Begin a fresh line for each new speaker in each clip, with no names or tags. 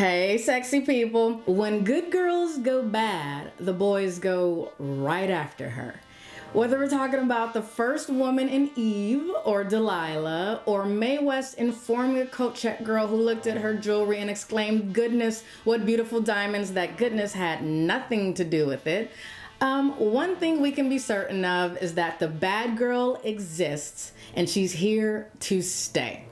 Hey, sexy people. When good girls go bad, the boys go right after her. Whether we're talking about the first woman in Eve, or Delilah, or Mae West informing a coat check girl who looked at her jewelry and exclaimed, "Goodness, what beautiful diamonds," that goodness had nothing to do with it. One thing we can be certain of is that the bad girl exists and she's here to stay.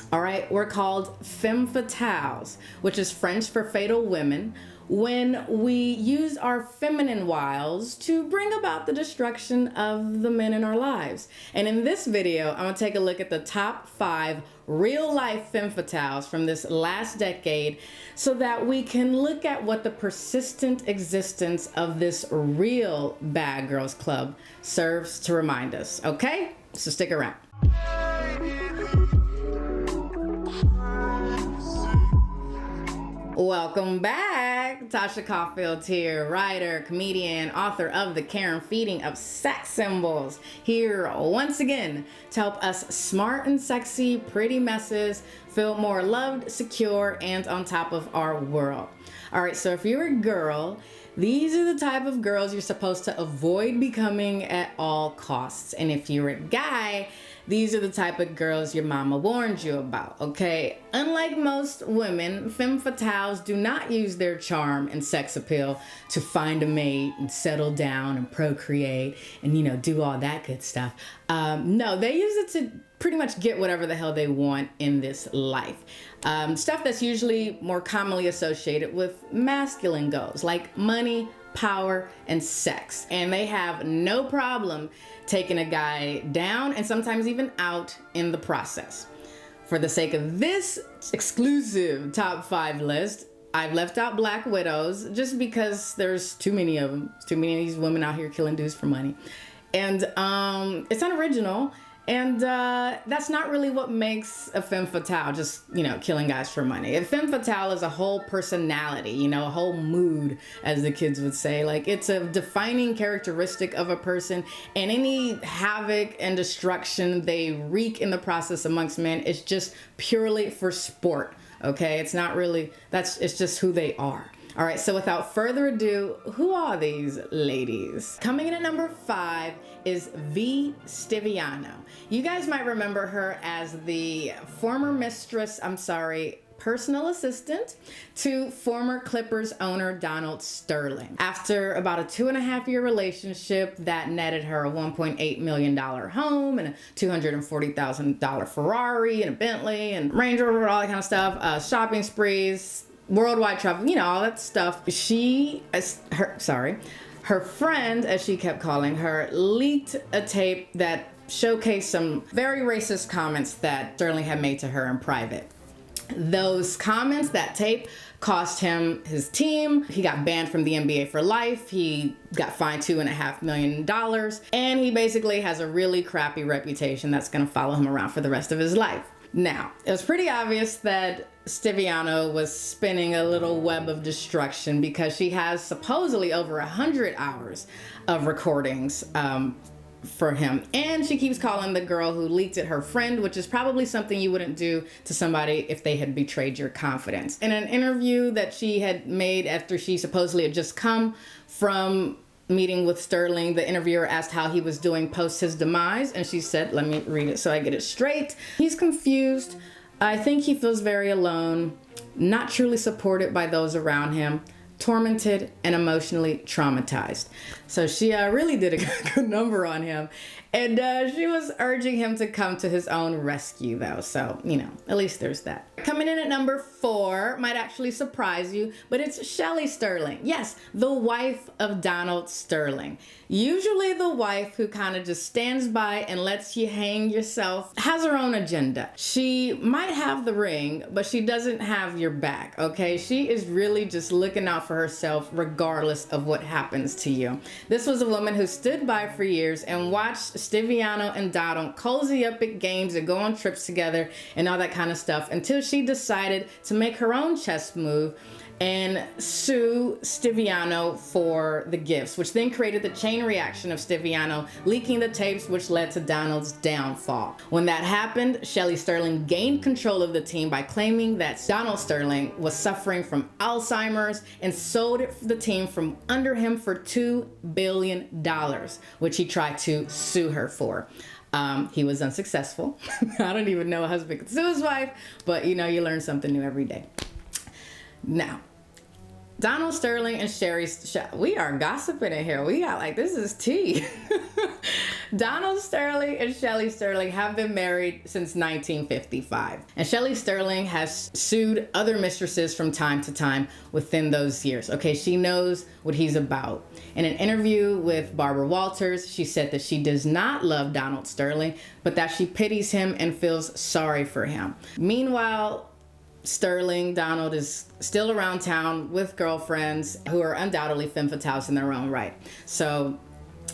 All right, we're called Femme Fatales, which is French for fatal women, when we use our feminine wiles to bring about the destruction of the men in our lives. And in this video, I'm gonna take a look at the top 5 real-life femme fatales from this last decade so that we can look at what the persistent existence of this real bad girls club serves to remind us, okay? So stick around. Welcome back. Tasha Caulfield here, writer, comedian, author of The Karen Feeding of Sex Symbols, here once again to help us smart and sexy, pretty messes feel more loved, secure, and on top of our world. All right, so if you're a girl, these are the type of girls you're supposed to avoid becoming at all costs. And if you're a guy, these are the type of girls your mama warned you about, okay? Unlike most women, femme fatales do not use their charm and sex appeal to find a mate and settle down and procreate and, do all that good stuff. No, they use it to pretty much get whatever the hell they want in this life. Stuff that's usually more commonly associated with masculine goals, like money, power, and sex. And they have no problem taking a guy down and sometimes even out in the process. For the sake of this exclusive top 5 list, I've left out black widows just because there's too many of them. There's too many of these women out here killing dudes for money. And it's unoriginal. And that's not really what makes a femme fatale, just, killing guys for money. A femme fatale is a whole personality, a whole mood, as the kids would say. Like, it's a defining characteristic of a person, and any havoc and destruction they wreak in the process amongst men is just purely for sport, okay? It's not really, it's just who they are. All right, so without further ado, who are these ladies? Coming in at number 5 is Stiviano. You guys might remember her as the personal assistant to former Clippers owner Donald Sterling. After about a 2.5-year relationship that netted her a $1.8 million home and a $240,000 Ferrari and a Bentley and Range Rover, all that kind of stuff, shopping sprees, worldwide travel, all that stuff. Her friend, as she kept calling her, leaked a tape that showcased some very racist comments that Sterling had made to her in private. Those comments, that tape, cost him his team. He got banned from the NBA for life. He got fined $2.5 million. And he basically has a really crappy reputation that's going to follow him around for the rest of his life. Now, it was pretty obvious that Stiviano was spinning a little web of destruction because she has supposedly over 100 hours of recordings for him. And she keeps calling the girl who leaked it her friend, which is probably something you wouldn't do to somebody if they had betrayed your confidence. In an interview that she had made after she supposedly had just come from meeting with Sterling, the interviewer asked how he was doing post his demise, and she said, let me read it so I get it straight. He's confused. I think he feels very alone, not truly supported by those around him, tormented and emotionally traumatized. So she really did a good number on him. And she was urging him to come to his own rescue, though. So, at least there's that. Coming in at number 4 might actually surprise you, but it's Shelley Sterling. Yes, the wife of Donald Sterling. Usually the wife who kind of just stands by and lets you hang yourself has her own agenda. She might have the ring, but she doesn't have your back, okay? She is really just looking out for herself regardless of what happens to you. This was a woman who stood by for years and watched Stiviano and Donald cozy up at games and go on trips together and all that kind of stuff until she decided to make her own chess move and sue Stiviano for the gifts, which then created the chain reaction of Stiviano leaking the tapes, which led to Donald's downfall. When that happened, Shelley Sterling gained control of the team by claiming that Donald Sterling was suffering from Alzheimer's and sold the team from under him for $2 billion, which he tried to sue her for. He was unsuccessful. I don't even know a husband could sue his wife, but you learn something new every day. Now, Donald Sterling and we are gossiping in here. We got this is tea. Donald Sterling and Shelley Sterling have been married since 1955. And Shelley Sterling has sued other mistresses from time to time within those years. Okay, she knows what he's about. In an interview with Barbara Walters, she said that she does not love Donald Sterling, but that she pities him and feels sorry for him. Meanwhile, Donald is still around town with girlfriends who are undoubtedly femme fatales in their own right. So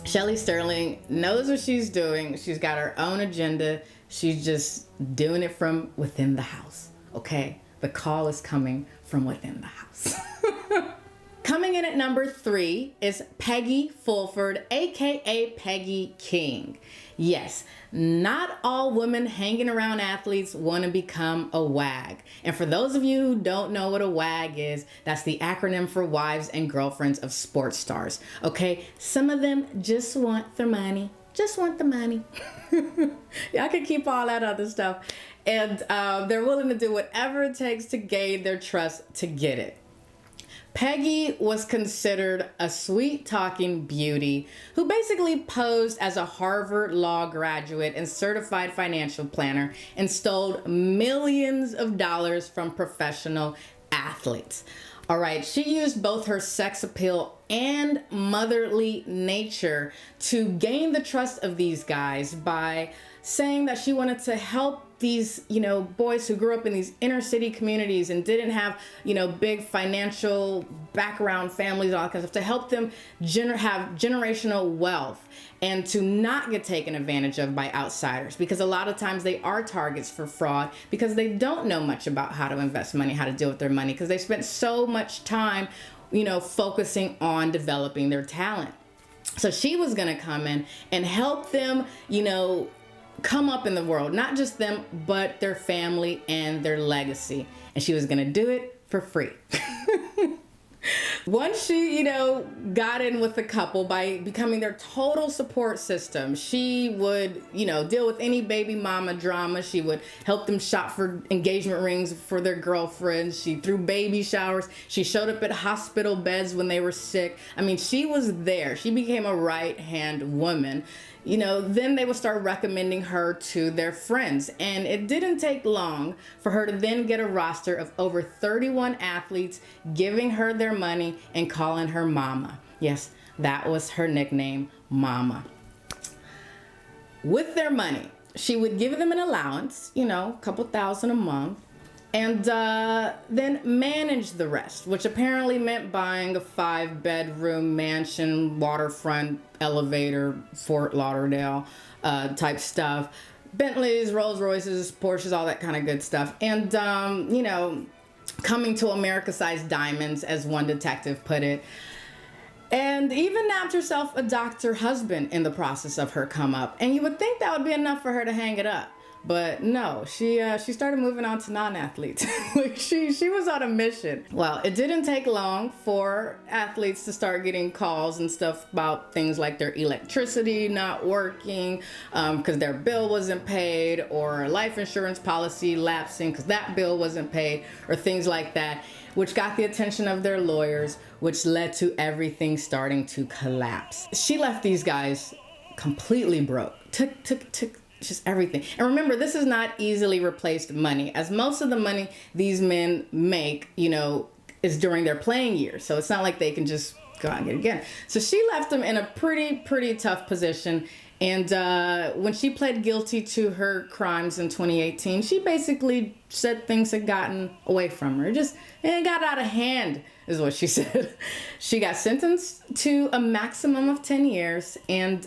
Shelley Sterling knows what she's doing. She's got her own agenda. She's just doing it from within the house. Okay? The call is coming from within the house. Coming in at number 3 is Peggy Fulford, aka Peggy King. Yes, not all women hanging around athletes want to become a WAG. And for those of you who don't know what a WAG is, that's the acronym for wives and girlfriends of sports stars. Okay, some of them just want their money. Just want the money. Y'all can keep all that other stuff. And they're willing to do whatever it takes to gain their trust to get it. Peggy was considered a sweet-talking beauty who basically posed as a Harvard Law graduate and certified financial planner and stole millions of dollars from professional athletes. All right, she used both her sex appeal and motherly nature to gain the trust of these guys by saying that she wanted to help these, boys who grew up in these inner city communities and didn't have, big financial background families, all that kind of stuff, to help them have generational wealth and to not get taken advantage of by outsiders, because a lot of times they are targets for fraud because they don't know much about how to invest money, how to deal with their money, because they spent so much time, focusing on developing their talent. So she was going to come in and help them, come up in the world, not just them, but their family and their legacy. And she was going to do it for free. Once she, got in with the couple by becoming their total support system, she would, deal with any baby mama drama. She would help them shop for engagement rings for their girlfriends. She threw baby showers. She showed up at hospital beds when they were sick. I mean, she was there. She became a right-hand woman. Then they would start recommending her to their friends. And it didn't take long for her to then get a roster of over 31 athletes giving her their money and calling her Mama. Yes, that was her nickname, Mama. With their money, she would give them an allowance, a couple $1,000 a month, and then manage the rest, which apparently meant buying a 5-bedroom mansion, waterfront elevator, Fort Lauderdale type stuff, Bentleys, Rolls Royces, Porsches, all that kind of good stuff. And, coming to America-sized diamonds, as one detective put it. And even nabbed herself a doctor husband in the process of her come up. And you would think that would be enough for her to hang it up. But no, she started moving on to non-athletes. she was on a mission. Well, it didn't take long for athletes to start getting calls and stuff about things like their electricity not working because their bill wasn't paid, or life insurance policy lapsing because that bill wasn't paid, or things like that, which got the attention of their lawyers, which led to everything starting to collapse. She left these guys completely broke. Took just everything. And remember, this is not easily replaced money, as most of the money these men make, is during their playing years. So it's not like they can just go out and get it again. So she left him in a pretty tough position. And when she pled guilty to her crimes in 2018, she basically said things had gotten away from her. It got out of hand, is what she said. She got sentenced to a maximum of 10 years. And,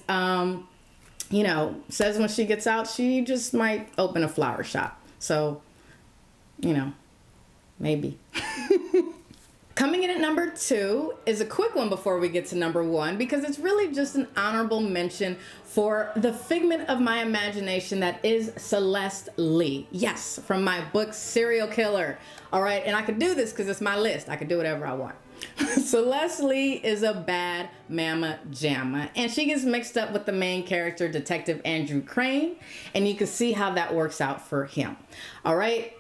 says when she gets out, she just might open a flower shop. So, maybe. Coming in at number 2 is a quick one before we get to number 1, because it's really just an honorable mention for the figment of my imagination that is Celeste Lee. Yes, from my book Serial Killer. All right, and I could do this because it's my list. I could do whatever I want. Celeste Lee is a bad mama jamma, and she gets mixed up with the main character, Detective Andrew Crane, and you can see how that works out for him. All right.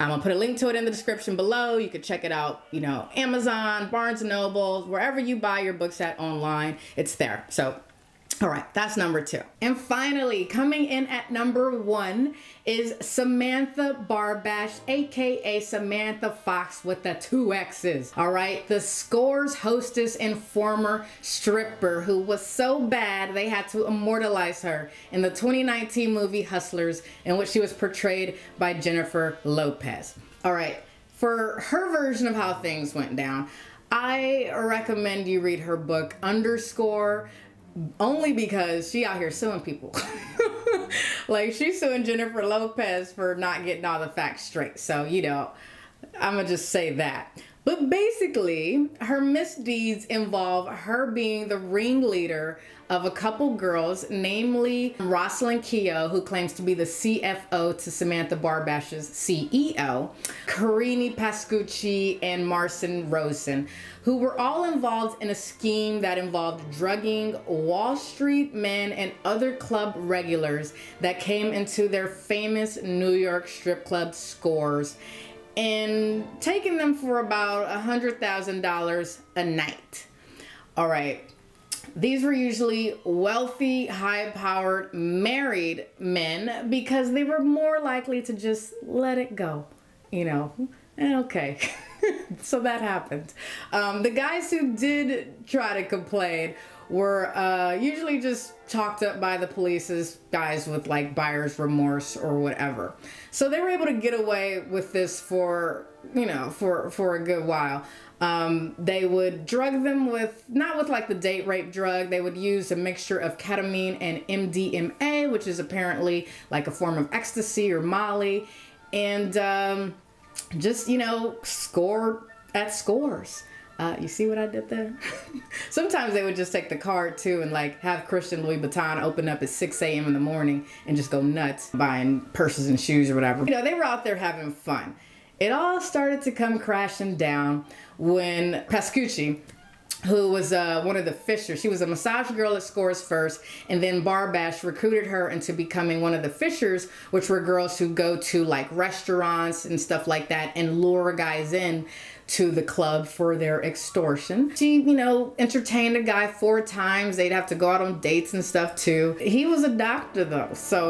I'm going to put a link to it in the description below. You can check it out, Amazon, Barnes & Noble, wherever you buy your books at online, it's there. So, all right, that's number 2. And finally, coming in at number 1 is Samantha Barbash, aka Samantha Fox with the 2 X's. All right, the Scores hostess and former stripper who was so bad they had to immortalize her in the 2019 movie Hustlers, in which she was portrayed by Jennifer Lopez. All right, for her version of how things went down, I recommend you read her book Underscore, only because she out here suing people. Like, she's suing Jennifer Lopez for not getting all the facts straight. So, I'm going to just say that. But basically, her misdeeds involve her being the ringleader of a couple girls, namely Rosalind Keough, who claims to be the CFO to Samantha Barbash's CEO, Karini Pascucci, and Marcin Rosen, who were all involved in a scheme that involved drugging Wall Street men and other club regulars that came into their famous New York strip club Scores, and taking them for about $100,000 a night. All right. These were usually wealthy, high-powered, married men because they were more likely to just let it go, And okay. So that happened. The guys who did try to complain were usually just talked up by the police as guys with like buyer's remorse or whatever. So they were able to get away with this for a good while. They would drug them not with like the date rape drug. They would use a mixture of ketamine and MDMA, which is apparently like a form of ecstasy or Molly, and just score at Scores. You see what I did there? Sometimes they would just take the card too and like have Christian Louis Vuitton open up at 6 a.m. in the morning and just go nuts buying purses and shoes or whatever. They were out there having fun. It all started to come crashing down when Pascucci, who was one of the Fishers, she was a massage girl at Scores first, and then Barbash recruited her into becoming one of the Fishers, which were girls who go to like restaurants and stuff like that and lure guys in to the club for their extortion. She, entertained a guy 4 times. They'd have to go out on dates and stuff too. He was a doctor though. So,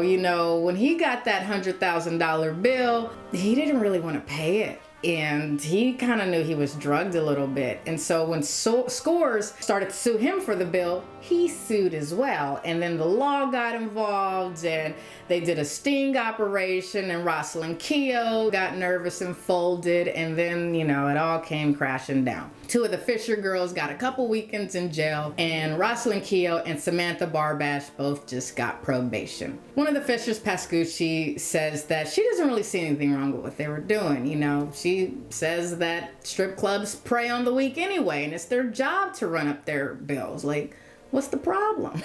when he got that $100,000 bill, he didn't really want to pay it. And he kind of knew he was drugged a little bit. And so when Scores started to sue him for the bill, he sued as well. And then the law got involved and they did a sting operation, and Rosalind Keough got nervous and folded. And then, it all came crashing down. 2 of the Fisher girls got a couple weekends in jail, and Rosalind Keough and Samantha Barbash both just got probation. One of the Fishers, Pascucci, says that she doesn't really see anything wrong with what they were doing. She says that strip clubs prey on the weak anyway, and it's their job to run up their bills. Like, what's the problem?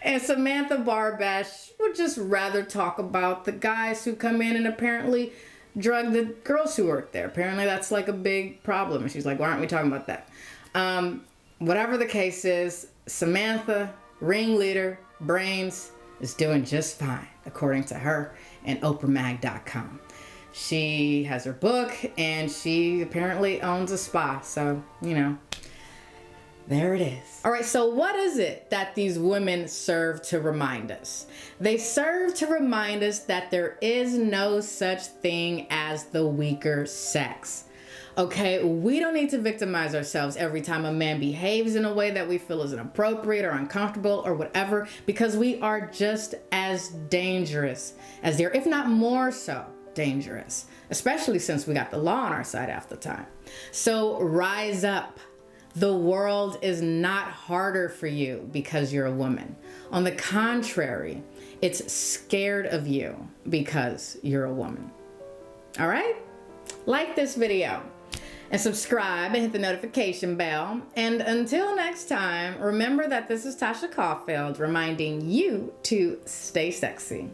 And Samantha Barbash would just rather talk about the guys who come in and apparently drug the girls who work there. Apparently that's like a big problem. And she's like, why aren't we talking about that? Whatever the case is, Samantha, ringleader, brains, is doing just fine, according to her and OprahMag.com. She has her book, and she apparently owns a spa. So, there it is. All right, so what is it that these women serve to remind us? They serve to remind us that there is no such thing as the weaker sex. Okay, we don't need to victimize ourselves every time a man behaves in a way that we feel is inappropriate or uncomfortable or whatever, because we are just as dangerous as they are, if not more so dangerous, especially since we got the law on our side half the time. So rise up. The world is not harder for you because you're a woman. On the contrary, it's scared of you because you're a woman. All right? Like this video and subscribe and hit the notification bell. And until next time, remember that this is Tasha Caulfield reminding you to stay sexy.